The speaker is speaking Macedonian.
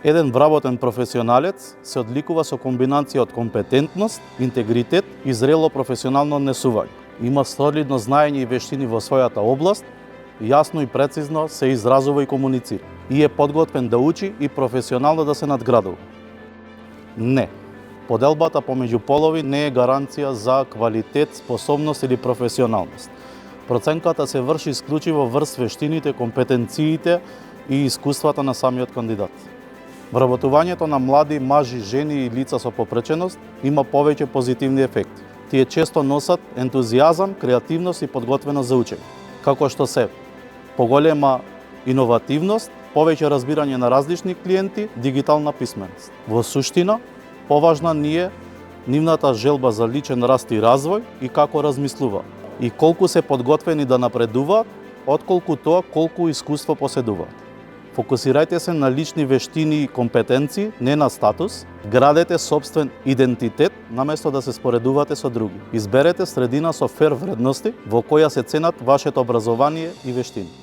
Еден вработен професионалец се одликува со комбинација од компетентност, интегритет и зрело професионално однесување. Има солидно знаење и вештини во својата област, јасно и прецизно се изразува и комуницира. И е подготвен да учи и професионално да се надградува. Не. Поделбата помеѓу полови не е гаранција за квалитет, способност или професионалност. Проценката се врши исклучиво врз вештините, компетенциите и искуствата на самиот кандидат. Вработувањето на млади мажи, жени и лица со попреченост има повеќе позитивни ефекти. Тие често носат ентузијазам, креативност и подготвеност за учење, како што се поголема иновативност, повеќе разбирање на различни клиенти, дигитална писменост. Во суштина, поважна ни е нивната желба за личен раст и развој и како размислува, и колку се подготвени да напредуваат, отколку тоа колку искуство поседуваат. Фокусирајте се на лични вештини и компетенции, не на статус. Градете сопствен идентитет, наместо да се споредувате со други. Изберете средина со фер вредности, во која се ценат вашето образование и вештини.